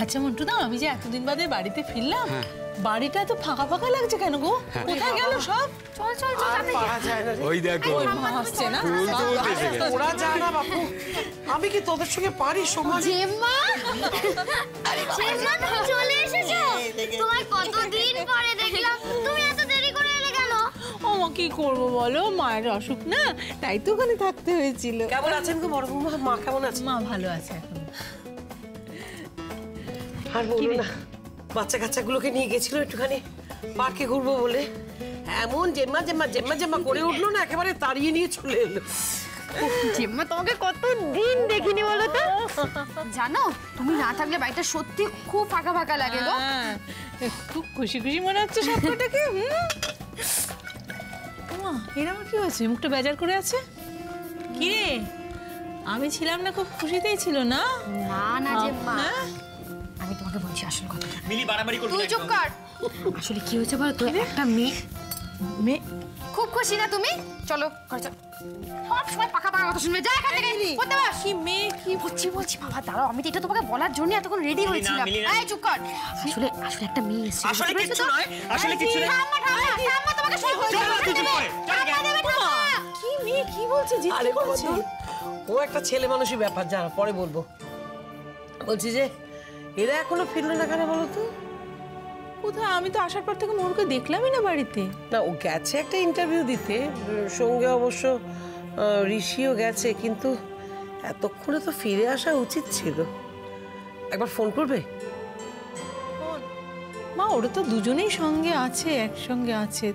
আচ্ছা মন্টুদা, আমি যে এতদিন বাদে বাড়িতে ফিরলাম, বাড়িটা তো ফাঁকা ফাঁকা লাগছে কেন গো? কোথায় গেল সব? চল চল চল। ওই দেখো আসছে না, ওরা যায় না বাপু, আমি কি তোদের সঙ্গে পারি সমাজ? জেম্মা, জেম্মা তুমি চলে এসেছো। তোমার কতদিন পরে দেখলাম, তুমি এত দেরি করে এলে কেন? ও মা, কি করবো বলো, মায়ের অসুখ না, তাই তো ওখানে থাকতে হয়েছিল। কেমন আছেন গো বড় বৌমা? মা কেমন আছে? মা ভালো আছে এখন। আর বলো না, বাচ্চা কাচ্চাগুলোকে নিয়ে গেছিল একটুখানি পার্কে ঘুরবো বলে, এমন জেম্মা জেম্মা জেম্মা জেম্মা করে উঠলো না, একেবারে তাড়িয়ে নিয়ে চলে এলো। জেম্মা তোমাকে কতদিন দেখিনি বলো তো। জানো, তুমি না থাকলে বাড়িটা সত্যি খুব ফাঁকা ফাঁকা লাগে গো। খুব খুশি খুশি মনে হচ্ছে সবকটাকে। মা, এরকম কি হয়েছে? মুখটা বেজার করে আছে কি রে? আমি ছিলাম না, খুব খুশিতেই ছিল না? না না জেম্মা, আমি তোমাকে বলছি আসল কথা। মিলি বাড়াবাড়ি করবি না। তুই চুপ কর। আসলে কি হয়েছে বলো তো, একটা মেয়ে খুব খুশি না তুমি? চলো ঘরে চল। সব সময় পাকা পাকা কথা শুনবে, যা এখান থেকে। করতে পার কি মেয়ে? কি বলছি বাবা, দাঁড়াও, আমি তো এটা তোমাকে বলার জন্য এতক্ষণ রেডি হয়েছিলাম। এই চুপ কর। আসলে একটা মেয়ে এসেছে। আসলে কিছু নয়, আসলে কিছু নয়। ঠাম্মা তোমাকে সব বলছি। কি মেয়ে, কি বলছে? আরে বাবা, ও একটা ছেলে মানুষই ব্যাপার, জানা পরে বলবো। বলছি যে এরা এখনো ফিরলো না কেন বলো তো? কোথায়? আমি তো আসার পর থেকে মোরকে দেখলামই না বাড়িতে। না, ও গেছে একটা ইন্টারভিউ দিতে, সঙ্গে অবশ্য ঋষিও গেছে, কিন্তু এতক্ষণে তো ফিরে আসা উচিত ছিল। একবার ফোন করবে? মা, ওরা তো দুজনেই সঙ্গে আছে, একসঙ্গে আছে।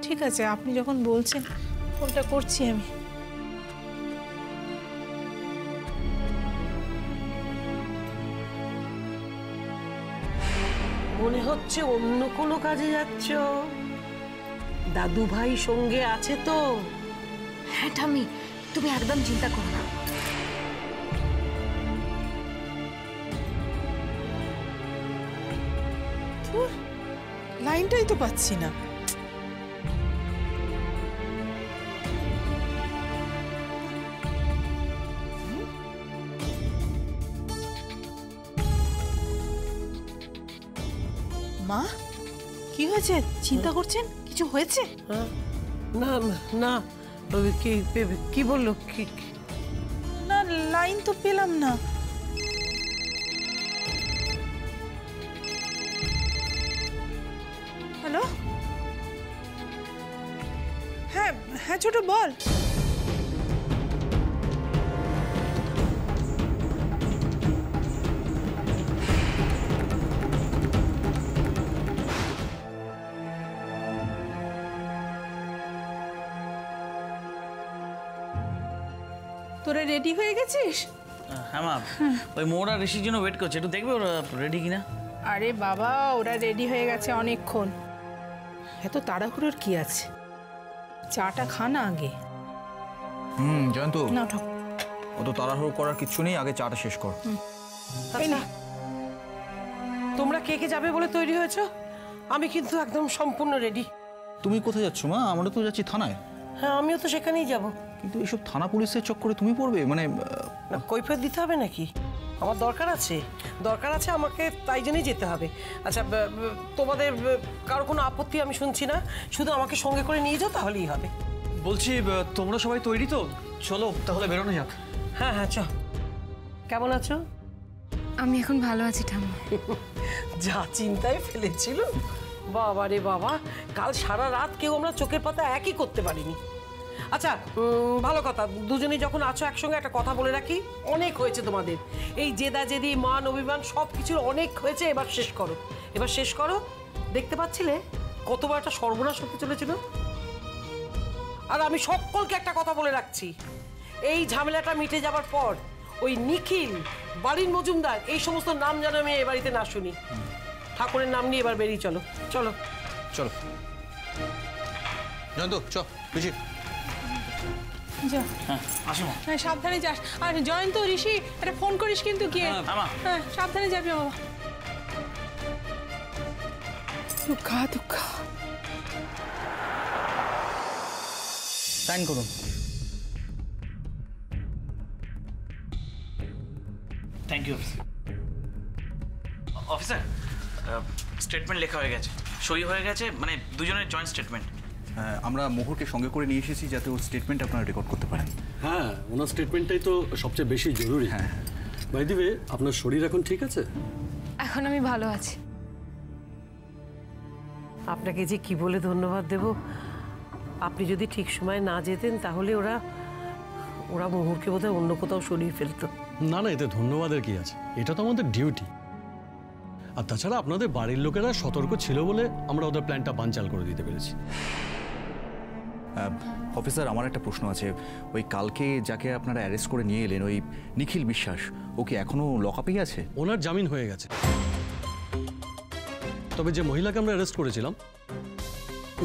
ঠিক আছে, আপনি যখন বলছেন, ফোনটা করছি আমি। মনে হচ্ছে অন্য কোনো কাজে যাচ্ছ। দাদু ভাই সঙ্গে আছে তো? হ্যাঁ ঠাম্মি, তুমি একদম চিন্তা করো না। লাইনটাই তো পাচ্ছি না। মা, কি হয়েছে? চিন্তা করছেন? কিছু হয়েছে? না না, কি বললো? না, লাইন তো পেলাম না। হ্যালো, হ্যাঁ হ্যাঁ ছোট, বল। তোরা রেডি হয়ে গেছিস? হ্যাঁ মা, ওই মোর আর ঋষির জন্য ওয়েট করছে, একটু দেখবে ওরা রেডি কিনা। আরে বাবা, ওরা রেডি হয়ে গেছে অনেকক্ষণ। এত তাড়াহুড়োর কি আছে? চাটা খা না আগে। জয়ন্ত, না ওঠো। অত তাড়াহুড়ো করার কিচ্ছু নেই, আগে চাটা শেষ কর। আচ্ছা, তোমরা কে কে যাবে বলে তৈরি হয়েছো? আমি কিন্তু একদম সম্পূর্ণ রেডি। তুমি কোথায় যাচ্ছ মা? আমরা তো যাচ্ছি থানায়। হ্যাঁ, আমিও তো সেখানেই যাব। কিন্তু এইসব থানা পুলিশের চক্করে তুমি পড়বে? মানে না, কৈফিয়ত দিতে হবে নাকি? আমার দরকার আছে, আমাকে, তাই জন্যই যেতে হবে। আচ্ছা, তোমাদের কারো কোনো আপত্তি আমি শুনছি না, শুধু আমাকে সঙ্গে করে নিয়ে যাও, তাহলেই হবে। বলছি তোমরা সবাই তৈরি তো? চলো তাহলে বেরোনো যাক। হ্যাঁ হ্যাঁ, চল। কেমন আছো? আমি এখন ভালো আছি ঠাম্মা। যা চিন্তায় ফেলেছিল, বাবা রে বাবা, কাল সারা রাত কেউ আমরা চোখের পাতা একই করতে পারিনি। আচ্ছা, ভালো কথা, দুজনেই যখন আছো একসঙ্গে একটা কথা বলে রাখি, অনেক হয়েছে তোমাদের এই জেদা জেদি, মান অভিমান সব কিছুর অনেক হয়েছে। এবার শেষ করো। দেখতে পাচ্ছিলে কতবার একটা সর্বনাশ হতে চলেছিল। আর আমি সকলকে একটা কথা বলে রাখছি, এই ঝামেলাটা মিটে যাবার পর ওই নিখিল, বাড়ির মজুমদার, এই সমস্ত নাম যেন আমি এ বাড়িতে না শুনি। ঠাকুরের নাম নিয়ে এবার বেরিয়ে চলো। চলো চলো জয়ন্ত, চ বেশি। যা, হ্যাঁ আসো। হ্যাঁ সাবধানে যাস। আর জয়ন্ত, ঋষি, একটা ফোন করিস কিন্তু গিয়ে। হ্যাঁ সাবধানে যাবি বাবা। দুঃখা দুঃখা। সাইন করুন। Thank you. অফিসার, স্টেটমেন্ট লেখা হয়ে গেছে, সই হয়ে গেছে, মানে দুজনের জয়েন্ট স্টেটমেন্ট। আমরা মোহরকে সঙ্গে করে নিয়ে এসেছি যাতে ওর স্টেটমেন্ট আপনারা রেকর্ড করতে পারেন। হ্যাঁ, ওনার স্টেটমেন্টটাই তো সবচেয়ে বেশি জরুরি। হ্যাঁ। বাই দি ওয়ে, আপনার শরীর এখন ঠিক আছে? এখন আমি ভালো আছি। আপনাকে যে কি বলে ধন্যবাদ দেব, আপনি যদি ঠিক সময় না যেতেন তাহলে ওরা মোহরকে বোধহয় অন্য কোথাও সরিয়ে ফেলতো। না না, এতে ধন্যবাদের কি আছে, এটা তো আমাদের ডিউটি। আর তাছাড়া আপনাদের বাড়ির লোকেরা সতর্ক ছিল বলে আমরা ওদের প্ল্যানটা বানচাল করে দিতে পেরেছি। অফিসার, আমার একটা প্রশ্ন আছে। ওই কালকে যাকে আপনারা অ্যারেস্ট করে নিয়ে এলেন, ওই নিখিল বিশ্বাস, ও কি এখনো লকআপেই আছে? ওনার জামিন হয়ে গেছে, তবে যে মহিলাকে আমরা অ্যারেস্ট করেছিলাম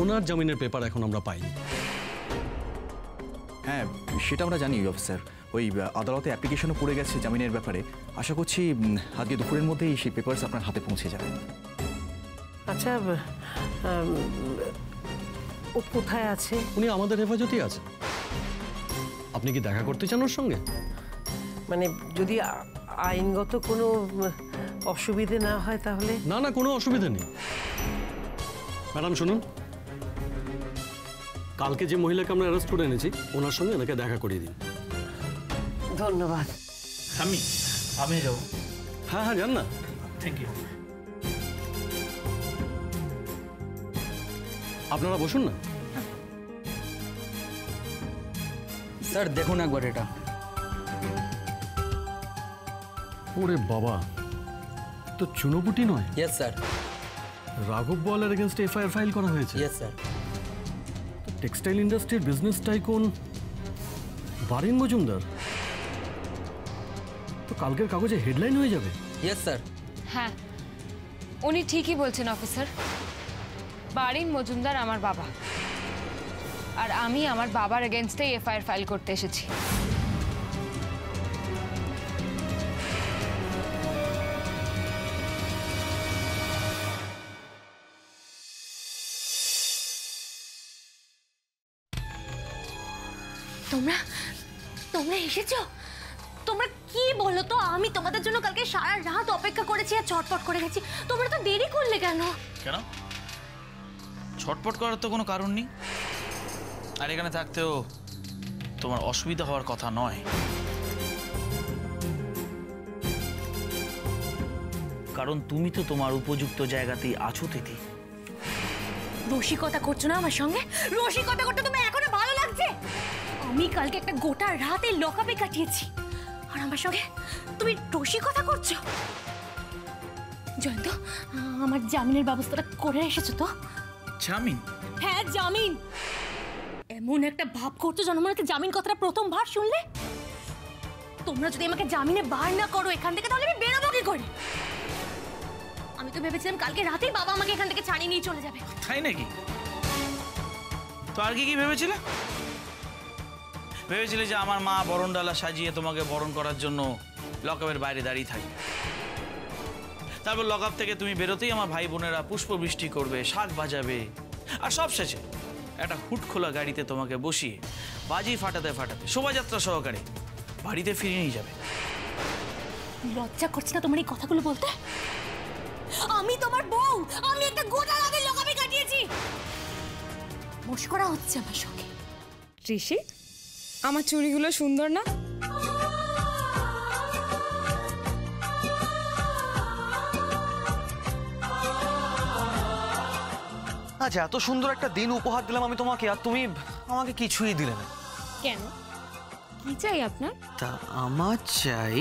ওনার জামিনের পেপার এখন আমরা পাইনি। হ্যাঁ, সেটা আমরা জানি অফিসার। ওই আদালতে অ্যাপ্লিকেশনও পড়ে গেছে জামিনের ব্যাপারে। আশা করছি আজকে দুপুরের মধ্যেই সেই পেপারস আপনার হাতে পৌঁছে যাবে। আচ্ছা, ও কোথায় আছে? উনি আমাদের হেফাজতেই আছে। আপনি কি দেখা করতে চান ওর সঙ্গে? মানে যদি আইনগত কোনো অসুবিধে না হয় তাহলে? না না, কোনো অসুবিধা নেই। ম্যাডাম শুনুন, কালকে যে মহিলাকে আমরা অ্যারেস্ট করে এনেছি ওনার সঙ্গে এনাকে দেখা করিয়ে দিন। ধন্যবাদ। আমি যাবো। হ্যাঁ হ্যাঁ, যান না। Thank you. আপনারা বসুন না। স্যার দেখুন একবার এটা। ওরে বাবা, তো চুনোপুটি নয়? Yes sir. রাঘব বলের এগেনস্টে এফআইআর ফাইল করা হয়েছে। Yes sir. টেক্সটাইল ইন্ডাস্ট্রির বিজনেস টাইকুন বারিন মজুমদার তো কালকের কাগজে হেডলাইন হয়ে যাবে। Yes sir. হ্যাঁ, উনি ঠিকই বলছেন অফিসার। বারিন মজুমদার আমার বাবা, আর আমি আমার বাবার এগেনস্টেই এফআইআর ফাইল করতে এসেছি। তোমরা এসেছো? তোমরা কি বলো তো, আমি তোমাদের জন্য কালকে সারা রাত অপেক্ষা করেছি আর ছটপট করে গেছি। তোমরা তো দেরি করলে কেন? কেন? ছটপট করার তো কোনো কারণ নেই। আর এখানে থাকতেও তোমার অসুবিধা হওয়ার কথা নয়, কারণ তুমি তো তোমার উপযুক্ত জায়গাতেই আছো তিথি। রসিকতা করছো না আমার সঙ্গে? রসিকতা করতে তোমার এখনো ভালো লাগছে? আমি কালকে একটা গোটা রাত এই লকআপে কাটিয়েছি, আর আমার সঙ্গে তুমি রসিকতা করছো? জয়ন্ত, আমার জামিনের ব্যবস্থাটা করে এসেছো তো? জামিন? হ্যাঁ, জামিন। এমন একটা ভাব করছো যেন মনে হচ্ছে জামিন কথাটা প্রথমবার শুনলে। তোমরা যদি আমাকে জামিনে বার না করো এখান থেকে, তাহলে আমি বেরোবো কি করে? আমি তো ভেবেছিলাম কালকে রাতেই বাবা আমাকে এখান থেকে ছাড়িয়ে নিয়ে চলে যাবে। তাই নাকি? তো আর কি ভেবেছিলে? ভেবেছিলে যে আমার মা বরণ ডালা সাজিয়ে তোমাকে বরণ করার জন্য লকআপের বাইরে দাঁড়িয়ে থাকবে, তারপর লকআপ থেকে তুমি বেরোতেই আমার ভাই বোনেরা পুষ্পবৃষ্টি করবে, শাক বাজাবে, আর সব শেষে একটা হুট খোলা গাড়িতে তোমাকে বসিয়ে বাজি ফাটাতে ফাটাতে শোভাযাত্রা সহকারে বাড়িতে ফিরিয়ে নিয়ে যাবে। লজ্জা করছে না তোমার এই কথাগুলো বলতে? আমি তোমার বউ, আমি একটা গোটা রাতের লকআপে কাটিয়েছি। মস্করা হচ্ছে আমার সঙ্গে। ঋষি, আমার চুড়িগুলো সুন্দর না? আচ্ছা, এত সুন্দর একটা দিন উপহার দিলাম আমি তোমাকে, আর তুমি আমাকে কিছুই দিলে না। কেন? কি চাই আপনার? তা আমার চাই